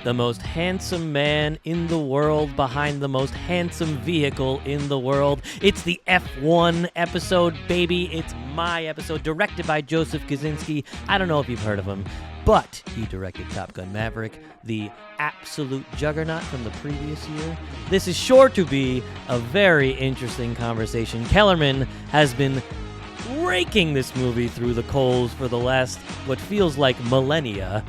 the most handsome man in the world behind the most handsome vehicle in the world. It's the F1 episode, baby. It's my episode, directed by Joseph Kosinski. I don't know if you've heard of him, but he directed Top Gun Maverick, the absolute juggernaut from the previous year. This is sure to be a very interesting conversation. Kellerman has been raking this movie through the coals for the last, what feels like millennia,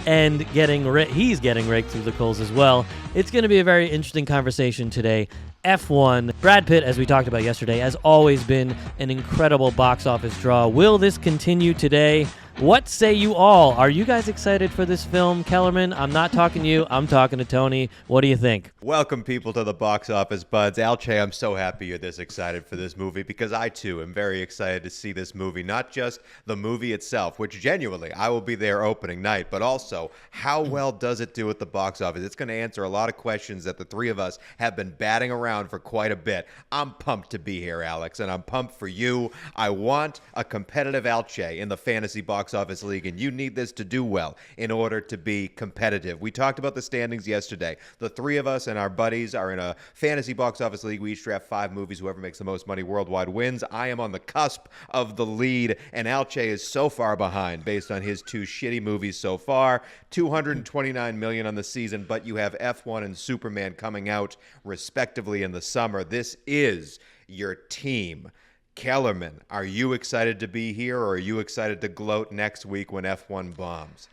and he's getting raked through the coals as well. It's going to be a very interesting conversation today. F1, Brad Pitt, as we talked about yesterday, has always been an incredible box office draw. Will this continue today? What say you all? Are you guys excited for this film, Kellerman? I'm not talking to you. I'm talking to Tony. What do you think? Welcome, people, to the Box Office Buds. Alche, I'm so happy you're this excited for this movie because I, too, am very excited to see this movie. Not just the movie itself, which genuinely, I will be there opening night, but also how well does it do at the box office? It's going to answer a lot of questions that the three of us have been batting around for quite a bit. I'm pumped to be here, Alex, and I'm pumped for you. I want a competitive Alche in the fantasy box office league, and you need this to do well in order to be competitive. We talked about the standings yesterday. The three of us and our buddies are in a fantasy box office league. We each draft 5 movies. Whoever makes the most money worldwide wins. I am on the cusp of the lead, and Alche is so far behind based on his 2 shitty movies so far. $229 million on the season, but you have F1 and Superman coming out respectively in the summer. This is your team. Kellerman, are you excited to be here, or are you excited to gloat next week when F1 bombs?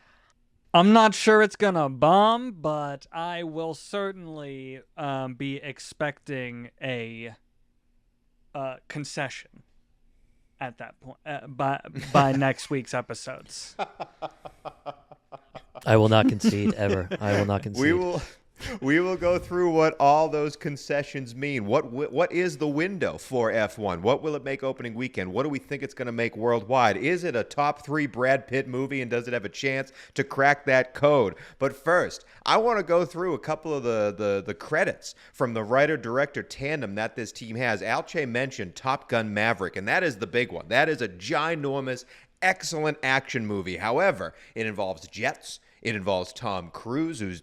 I'm not sure it's going to bomb, but I will certainly be expecting a concession at that point by next week's episodes. I will not concede, ever. I will not concede. We will go through what all those concessions mean. What is the window for F1? What will it make opening weekend? What do we think it's going to make worldwide? Is it a top 3 Brad Pitt movie, and does it have a chance to crack that code? But first, I want to go through a couple of the credits from the writer-director tandem that this team has. Alche mentioned Top Gun Maverick, and that is the big one. That is a ginormous, excellent action movie. However, it involves jets. It involves Tom Cruise, who's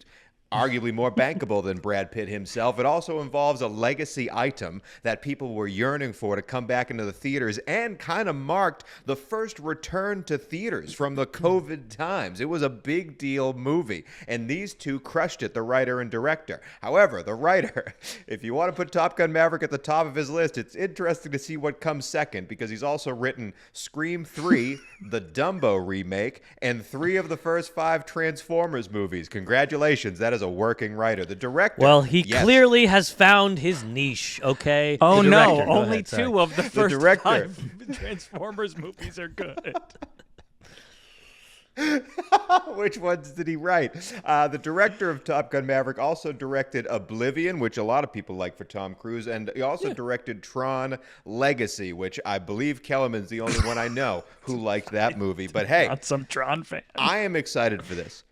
arguably more bankable than Brad Pitt himself. It also involves a legacy item that people were yearning for to come back into the theaters, and kind of marked the first return to theaters from the COVID times. It was a big deal movie, and these two crushed it, the writer and director. However, the writer, if you want to put Top Gun Maverick at the top of his list, it's interesting to see what comes second, because he's also written Scream 3, the Dumbo remake, and 3 of the first 5 Transformers movies. Congratulations, that is a working writer. The director. Well, he clearly has found his niche, okay? Oh, no. Go Only ahead, 2 of the first director. 5 Transformers movies are good. Which ones did he write? The director of Top Gun Maverick also directed Oblivion, which a lot of people like for Tom Cruise, and he also directed Tron Legacy, which I believe Kellerman's the only one I know who liked that movie. But hey, Not some Tron fan. I am excited for this,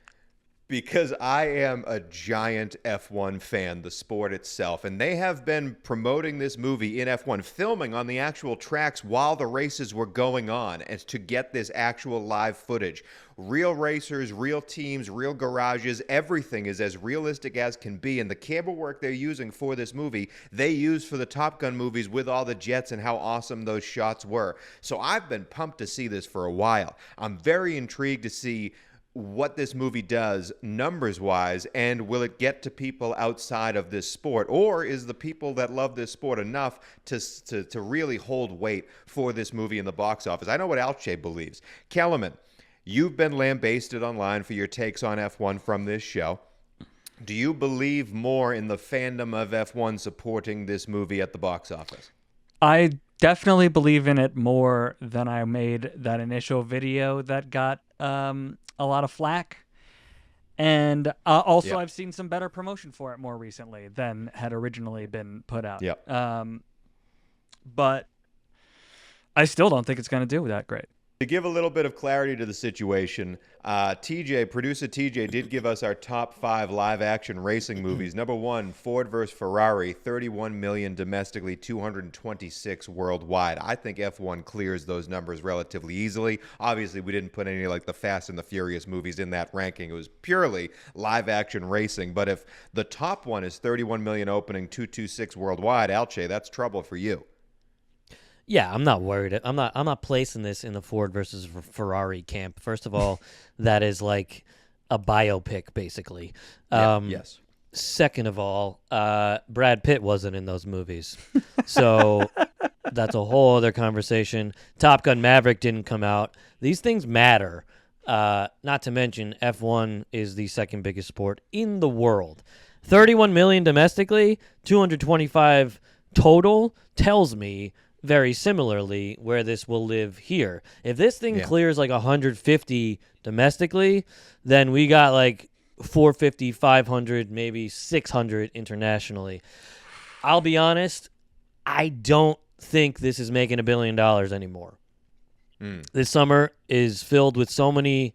because I am a giant F1 fan, the sport itself. And they have been promoting this movie in F1, filming on the actual tracks while the races were going on, and to get this actual live footage. Real racers, real teams, real garages, everything is as realistic as can be. And the camera work they're using for this movie, they used for the Top Gun movies with all the jets and how awesome those shots were. So I've been pumped to see this for a while. I'm very intrigued to see what this movie does numbers-wise, and will it get to people outside of this sport, or is the people that love this sport enough to really hold weight for this movie in the box office? I know what Alche believes. Kellerman, you've been lambasted online for your takes on F1 from this show. Do you believe more in the fandom of F1 supporting this movie at the box office? I definitely believe in it more than I made that initial video that got a lot of flack. And also, I've seen some better promotion for it more recently than had originally been put out. Yep. But I still don't think it's going to do that great. To give a little bit of clarity to the situation, producer TJ did give us our top 5 live-action racing movies. Number 1, Ford vs. Ferrari, 31 million domestically, 226 worldwide. I think F1 clears those numbers relatively easily. Obviously, we didn't put any like the Fast and the Furious movies in that ranking. It was purely live-action racing. But if the top one is 31 million opening, 226 worldwide, Alche, that's trouble for you. Yeah, I'm not worried. I'm not placing this in the Ford versus Ferrari camp. First of all, that is like a biopic, basically. Yes. Second of all, Brad Pitt wasn't in those movies, so that's a whole other conversation. Top Gun Maverick didn't come out. These things matter. Not to mention, F1 is the second biggest sport in the world. 31 million domestically, 225 total tells me very similarly where this will live here. If this thing clears like 150 domestically, then we got like 450, 500, maybe 600 internationally. I'll be honest, I don't think this is making $1 billion anymore. This summer is filled with so many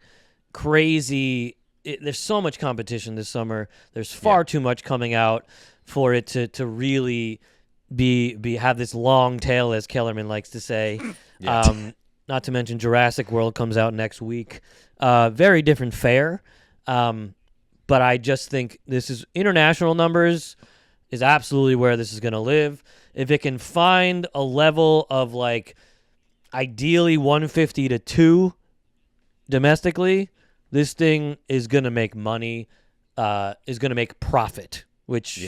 crazy... there's so much competition this summer. There's far too much coming out for it to really... have this long tail, as Kellerman likes to say. Not to mention Jurassic World comes out next week. Very different fare. But I just think this is international numbers is absolutely where this is going to live. If it can find a level of like ideally 150 to 2 domestically, this thing is going to make money, is going to make profit, which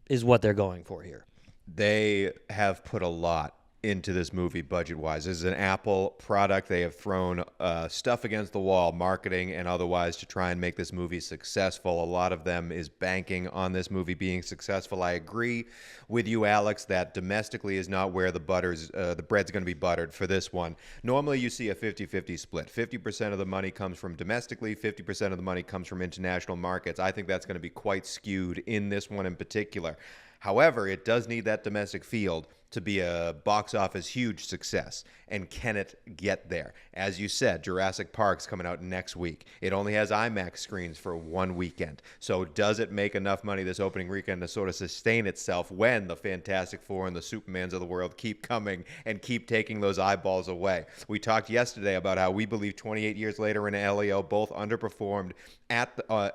is what they're going for here. They have put a lot into this movie budget-wise. This is an Apple product. They have thrown stuff against the wall, marketing and otherwise, to try and make this movie successful. A lot of them is banking on this movie being successful. I agree with you, Alex, that domestically is not where the bread's going to be buttered for this one. Normally, you see a 50-50 split. 50% of the money comes from domestically, 50% of the money comes from international markets. I think that's going to be quite skewed in this one in particular. However, it does need that domestic field to be a box office huge success. And can it get there? As you said, Jurassic Park's coming out next week. It only has IMAX screens for one weekend. So does it make enough money this opening weekend to sort of sustain itself when the Fantastic Four and the Supermans of the world keep coming and keep taking those eyeballs away? We talked yesterday about how we believe 28 years later in LEO both underperformed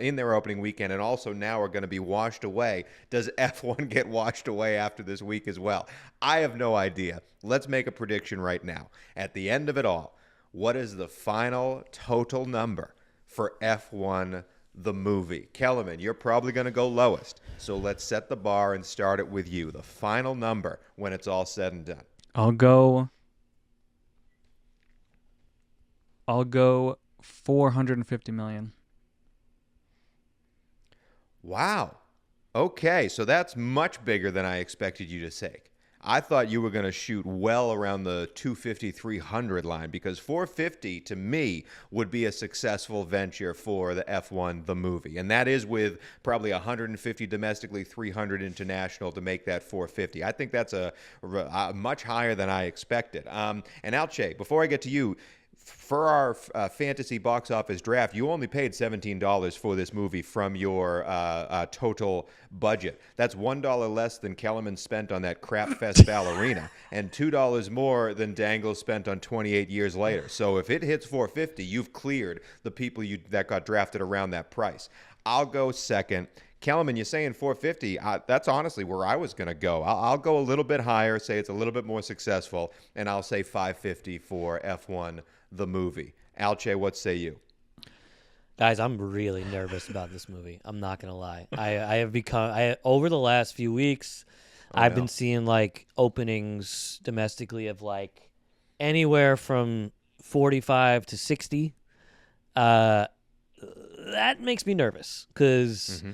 in their opening weekend and also now are going to be washed away. Does F1 get washed away after this week as well? I have no idea. Let's make a prediction right now. At the end of it all, what is the final total number for F1 the movie? Kellerman, you're probably going to go lowest. So let's set the bar and start it with you. The final number when it's all said and done. I'll go 450 million. Wow. Okay, so that's much bigger than I expected you to say. I thought you were going to shoot well around the 250, 300 line because 450 to me would be a successful venture for the F1 the movie. And that is with probably 150 domestically, 300 international to make that 450. I think that's a much higher than I expected. And Alche, before I get to you, for our fantasy box office draft, you only paid $17 for this movie from your total budget. That's $1 less than Kellerman spent on that crap fest ballerina, and $2 more than Dangle spent on 28 Years Later. So if it hits 450, you've cleared the people that got drafted around that price. I'll go second. Kellerman, you're saying 450. That's honestly where I was going to go. I'll go a little bit higher, say it's a little bit more successful, and I'll say 550 for F1 the movie. Alche, what say you? Guys, I'm really nervous about this movie. I'm not gonna lie. I have become over the last few weeks. I've been seeing like openings domestically of like anywhere from 45 to 60. That makes me nervous because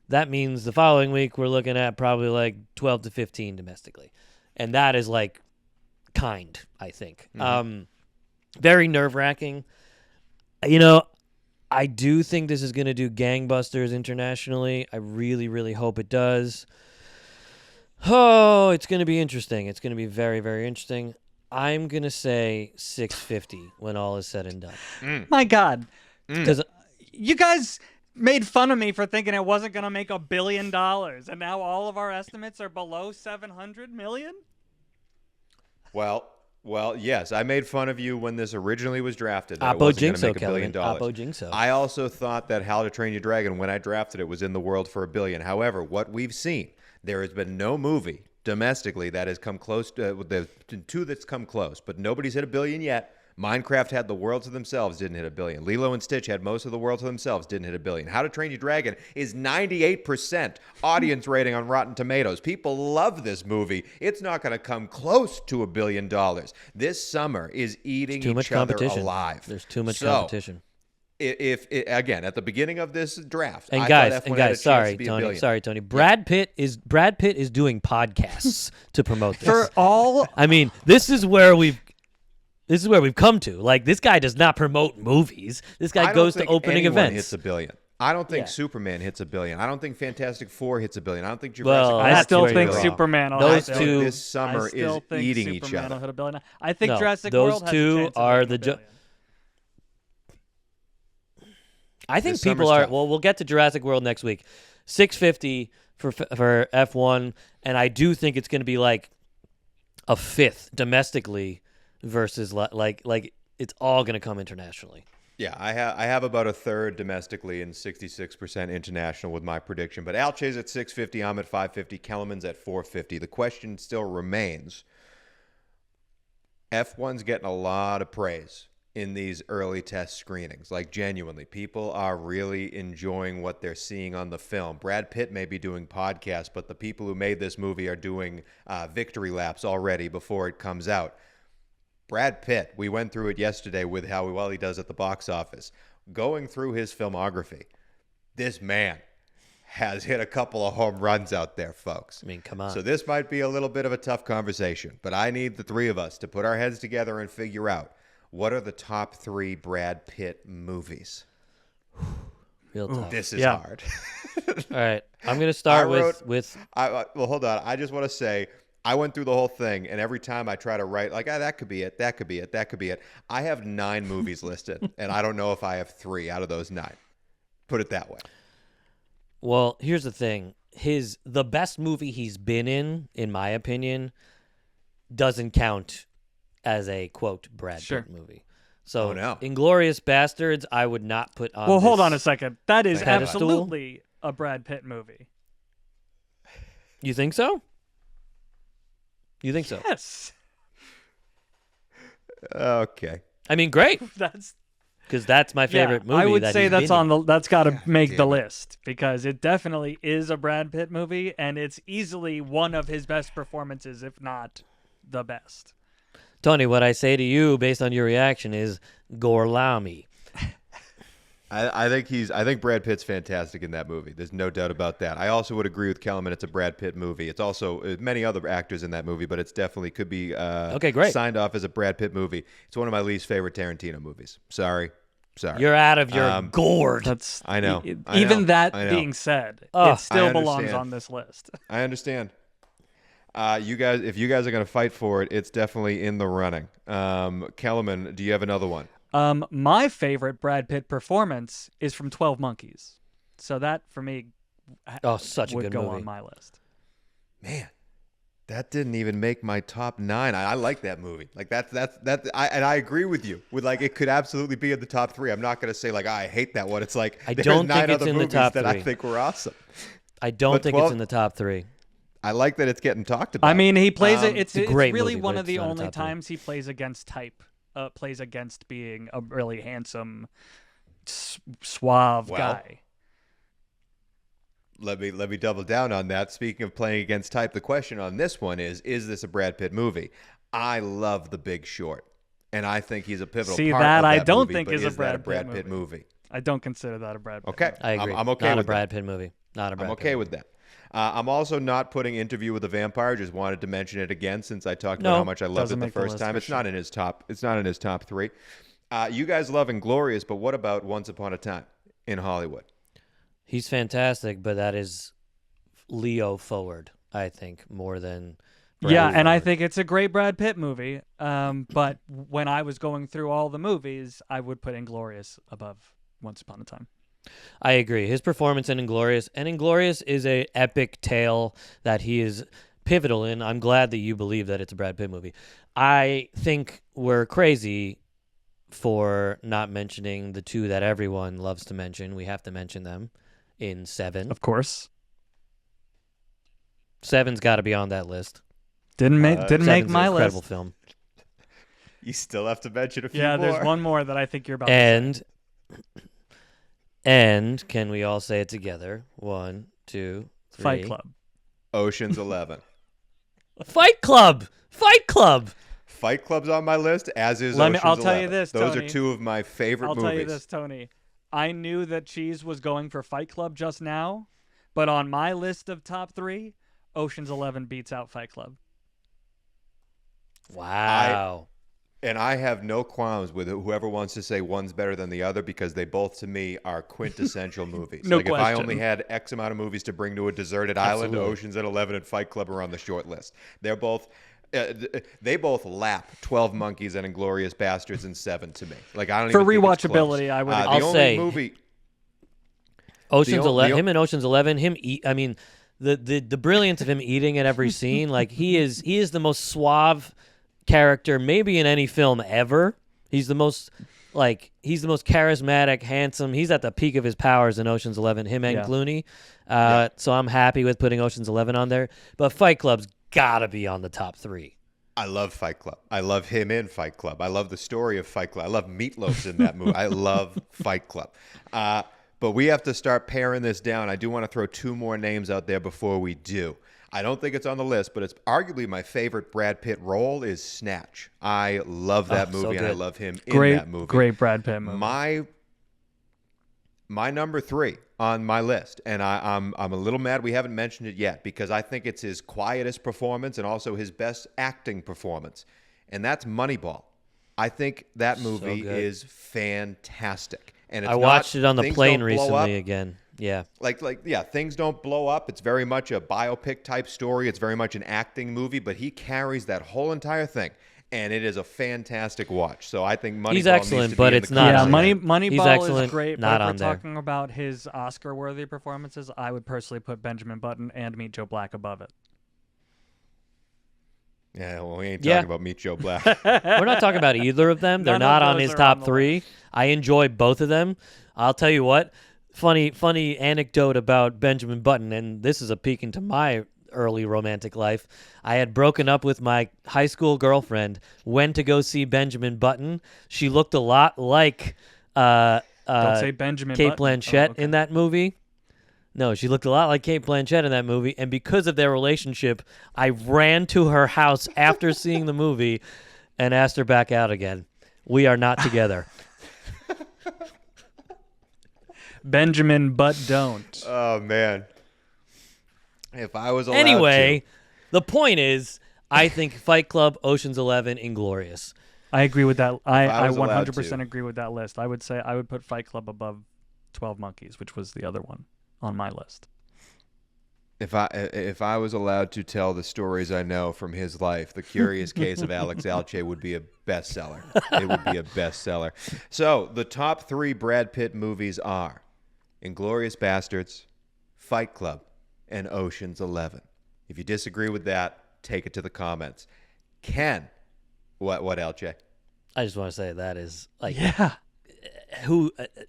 that means the following week we're looking at probably like 12 to 15 domestically, and that is like kind. I think. Very nerve-wracking. You know, I do think this is going to do gangbusters internationally. I really, really hope it does. Oh, it's going to be interesting. It's going to be very, very interesting. I'm gonna say 650 when all is said and done. My God, Because you guys made fun of me for thinking it wasn't gonna make $1 billion, and now all of our estimates are below 700 million. Well, yes, I made fun of you when this originally was drafted. That it Oppo wasn't going to Jinxo, make $1 billion. Kelvin. Oppo Jinxo. I also thought that How to Train Your Dragon, when I drafted it, was in the world for $1 billion. However, what we've seen, there has been no movie domestically that has come close to the two that's come close, but nobody's hit $1 billion yet. Minecraft had the world to themselves, didn't hit $1 billion. Lilo and Stitch had most of the world to themselves, didn't hit $1 billion. How to Train Your Dragon is 98% audience rating on Rotten Tomatoes. People love this movie. It's not going to come close to $1 billion. This summer is eating too much each other competition. Alive. There's too much competition. If again at the beginning of this draft, And I guys, thought F1 had a chance sorry, to be $1 Tony. billion. Sorry, Tony. Brad Pitt is doing podcasts to promote this. For all, I mean, this is where we've come to. Like, this guy does not promote movies. This guy I don't goes to think opening anyone events. hits $1 billion. I don't think Yeah. Superman hits $1 billion. I don't think Fantastic Four hits $1 billion. I don't think Jurassic Well, Park I that's still where think you're wrong. Superman. Will Those hit two- this summer I still is think eating Superman each other. Will hit $1 billion. I think No, Jurassic those World has two a chance are of the hitting $1 billion. I think This people summer's are. tough. Well, we'll get to Jurassic World next week. 650 for F1, and I do think it's going to be like a fifth domestically versus like it's all going to come internationally. Yeah, I have about a third domestically and 66% international with my prediction. But Alche's at 650, I'm at 550, Kellerman's at 450. The question still remains: F1's getting a lot of praise in these early test screenings. Like, genuinely, people are really enjoying what they're seeing on the film. Brad Pitt may be doing podcasts, but the people who made this movie are doing victory laps already before it comes out. Brad Pitt, we went through it yesterday with how well he does at the box office. Going through his filmography, this man has hit a couple of home runs out there, folks. I mean, come on. So this might be a little bit of a tough conversation, but I need the three of us to put our heads together and figure out what are the top 3 Brad Pitt movies. Real tough. This is hard. All right, I'm going to start with. Well, hold on. I just want to say, I went through the whole thing, and every time I try to write, like, that could be it, that could be it, that could be it. I have 9 movies listed, and I don't know if I have 3 out of those 9. Put it that way. Well, here's the thing. The best movie he's been in my opinion, doesn't count as a, quote, Brad Pitt movie. So, Oh, no. Inglourious Bastards, I would not put on. Well, hold this on a second. That is pedestal. absolutely a Brad Pitt movie. You think so? You think so? Yes. Okay. I mean, great, That's because that's my favorite movie. I would that say he's that's been on in. the. That's got to make the damn it. list because it definitely is a Brad Pitt movie, and it's easily one of his best performances, if not the best. Tony, what I say to you, based on your reaction, is Gorlami. I think Brad Pitt's fantastic in that movie. There's no doubt about that. I also would agree with Kellerman. It's a Brad Pitt movie. It's also many other actors in that movie, but it's definitely could be Okay, great. signed off as a Brad Pitt movie. It's one of my least favorite Tarantino movies. Sorry. You're out of your gourd. That's I know. Even that I know. being said, Oh, it still I belongs understand. on this list. I understand. You guys, if you guys are going to fight for it, it's definitely in the running. Kellerman, do you have another one? My favorite Brad Pitt performance is from 12 Monkeys, so that for me Such a would good go movie. on my list. Man, that didn't even make my top 9. I like that movie. Like and I agree with you. With like, it could absolutely be in the top 3. I'm not going to say like, I hate that one. It's like I there's don't 9 think it's other in the movies top that I 3. think were awesome. I don't But think 12 it's in the top 3. I like that it's getting talked about. I mean, he plays it. It's a great really movie, one but of it's the not a only top 3. times he plays against type. Plays against being a really handsome, suave Well, guy. let me double down on that. Speaking of playing against type, the question on this one is this a Brad Pitt movie? I love The Big Short, and I think he's a pivotal See, part that of I that don't movie, think but is a that Brad a Brad Pitt Pitt movie. I don't consider that a Brad Pitt Okay. movie. I agree. I'm okay Not with a Brad that. Pitt movie. Not a Brad I'm Pitt okay movie. with that. I'm also not putting Interview with the Vampire. Just wanted to mention it again since I talked No, about how much I loved doesn't it the make the first list time. for It's sure. not in his top. It's not in his top 3. You guys love Inglorious, but what about Once Upon a Time in Hollywood? He's fantastic, but that is Leo forward, I think, more than Yeah, and I think it's a great Brad Pitt movie. But when I was going through all the movies, I would put Inglourious above Once Upon a Time. I agree. His performance in Inglourious is a epic tale that he is pivotal in. I'm glad that you believe that it's a Brad Pitt movie. I think we're crazy for not mentioning the two that everyone loves to mention. We have to mention them in Seven. Of course. Seven's got to be on that list. Didn't make my incredible list. Film. You still have to mention a few Yeah, more. there's one more that I think you're about to say. And can we all say it together? 1, 2, 3. Fight Club. Ocean's 11. Fight Club. Fight Club. Fight Club's on my list, as is Ocean's 11. I'll tell you this, Those Tony. are two of my favorite movies. I'll tell you this, Tony. I knew that Cheese was going for Fight Club just now, but on my list of top 3, Ocean's 11 beats out Fight Club. Wow. And I have no qualms with whoever wants to say one's better than the other, because they both, to me, are quintessential movies. No like question. If I only had X amount of movies to bring to a deserted island, Absolutely. Ocean's 11 and Fight Club are on the short list. They're both... they both lap 12 Monkeys and Inglourious Bastards in 7 to me. Like I don't For even think it's rewatchability, close. I would. The I'll only say movie. Ocean's The o- 11. the o- Him in Ocean's 11. Him eat. I mean, the brilliance of him eating at every scene. Like he is the most suave character maybe in any film ever. He's the most charismatic, handsome. He's at the peak of his powers in Ocean's 11. Him and Yeah. Clooney. So I'm happy with putting Ocean's 11 on there. But Fight Club's gotta be on the top 3. I love Fight Club. I love him in Fight Club. I love the story of Fight Club. I love Meatloaf's in that movie. I love Fight Club. But we have to start paring this down. I do want to throw 2 more names out there before we do. I don't think it's on the list, but it's arguably my favorite Brad Pitt role is Snatch. I love that so movie, and I good. love him in that movie. Great Brad Pitt movie. My number 3 on my list, and I'm a little mad we haven't mentioned it yet, because I think it's his quietest performance and also his best acting performance, and that's Moneyball. I think that movie good. is fantastic. And it's I watched it on the things plane don't blow recently up. again. Yeah. Yeah, things don't blow up. It's very much a biopic type story. It's very much an acting movie, but he carries that whole entire thing, and it is a fantastic watch. So I think Moneyball He's excellent, needs to but be in it's the not Yeah, on there. Moneyball He's excellent, is great, not but if on we're there. talking about his Oscar-worthy performances, I would personally put Benjamin Button and Meet Joe Black above it. Yeah, well, we ain't Yeah. talking about Meet Joe Black. We're not talking about either of them. They're None of not on those his are top on the 3. I enjoy both of them. I'll tell you what. Funny anecdote about Benjamin Button, and this is a peek into my early romantic life. I had broken up with my high school girlfriend, went to go see Benjamin Button. She looked a lot like Don't say Benjamin Kate Button. Blanchett Oh, okay. in that movie. No, she looked a lot like Kate Blanchett in that movie, and because of their relationship, I ran to her house after seeing the movie and asked her back out again. We are not together. Benjamin, but don't. Oh, man. If I was allowed Anyway, to. the point is, I think Fight Club, Ocean's 11, Inglourious. I agree with that. I was allowed 100% to. agree with that list. I would say I would put Fight Club above 12 Monkeys, which was the other one on my list. If I was allowed to tell the stories I know from his life, The Curious Case of Alex Alche would be a bestseller. It would be a bestseller. So the top 3 Brad Pitt movies are Inglourious Bastards, Fight Club, and Ocean's 11. If you disagree with that, take it to the comments. Ken, what Alche? I just want to say that is like Yeah.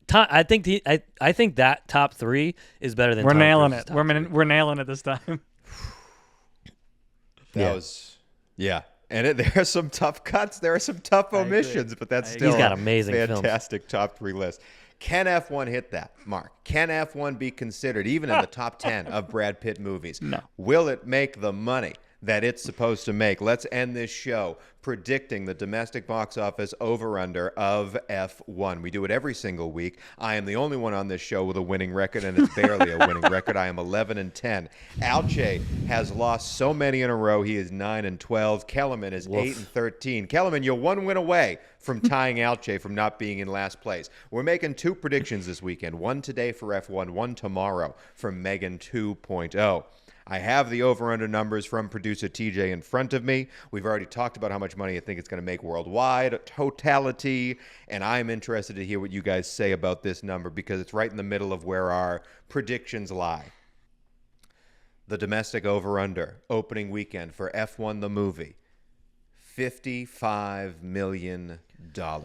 I think that top 3 is better than We're Tom nailing Cruise's it. top We're 3. we're nailing it this time. That was, yeah. And there are some tough cuts. There are some tough I agree. omissions, but that's I still He's got amazing films. fantastic top 3 list. Can F1 hit that mark? Can F1 be considered even in the top 10 of Brad Pitt movies? No. Will it make the money that it's supposed to make? Let's end this show predicting the domestic box office over-under of F1. We do it every single week. I am the only one on this show with a winning record, and it's barely a winning record. I am 11-10. Alche has lost so many in a row. He is 9-12. Kellerman is 8-13. Kellerman, you're 1 win away from tying Alche from not being in last place. We're making 2 predictions this weekend. One today for F1, one tomorrow for Megan 2.0. I have the over-under numbers from producer TJ in front of me. We've already talked about how much money I think it's going to make worldwide, totality, and I'm interested to hear what you guys say about this number because it's right in the middle of where our predictions lie. The domestic over-under opening weekend for F1 the movie, $55 million. I'm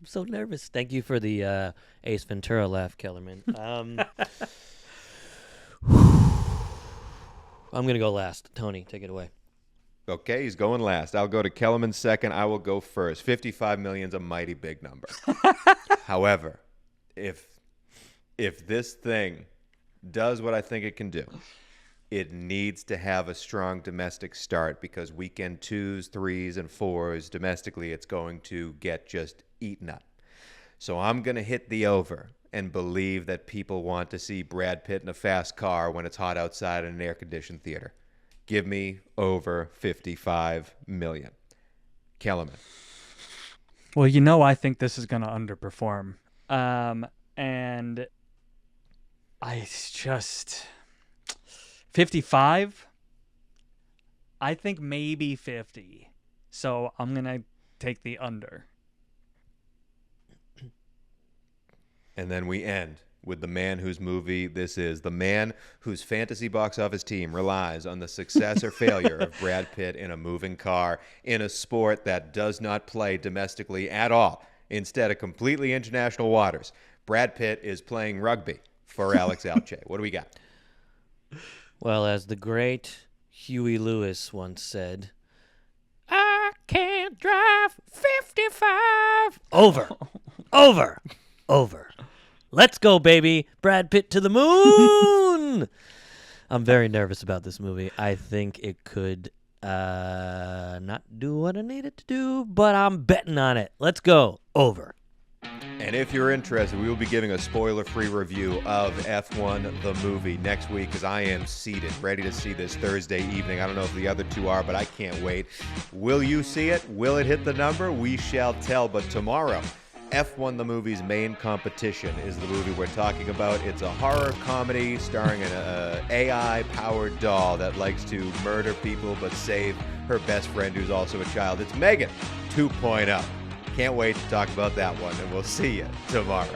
so nervous. Thank you for the Ace Ventura laugh, Kellerman. I'm going to go last. Tony, take it away. Okay, he's going last. I'll go to Kellerman second. I will go first. 55 million is a mighty big number. However, if this thing does what I think it can do, it needs to have a strong domestic start because weekend 2s, 3s, and 4s, domestically, it's going to get just eaten up. So I'm going to hit the over and believe that people want to see Brad Pitt in a fast car when it's hot outside in an air-conditioned theater. Give me over 55 million. Kellerman. Well, I think this is going to underperform. And I just 55. I think maybe 50. So I'm going to take the under. And then we end with the man whose movie this is, the man whose fantasy box office team relies on the success or failure of Brad Pitt in a moving car in a sport that does not play domestically at all, instead of completely international waters. Brad Pitt is playing rugby for Alex Alche. What do we got? Well, as the great Huey Lewis once said, I can't drive 55. Over. Let's go, baby. Brad Pitt to the moon. I'm very nervous about this movie. I think it could not do what I need it to do, but I'm betting on it. Let's go. Over. And if you're interested, we will be giving a spoiler-free review of F1 the movie next week because I am seated, ready to see this Thursday evening. I don't know if the other two are, but I can't wait. Will you see it? Will it hit the number? We shall tell. But tomorrow, F1 the movie's main competition is the movie we're talking about. It's a horror comedy starring an AI-powered doll that likes to murder people but save her best friend who's also a child. It's Megan 2.0. Can't wait to talk about that one, and we'll see you tomorrow.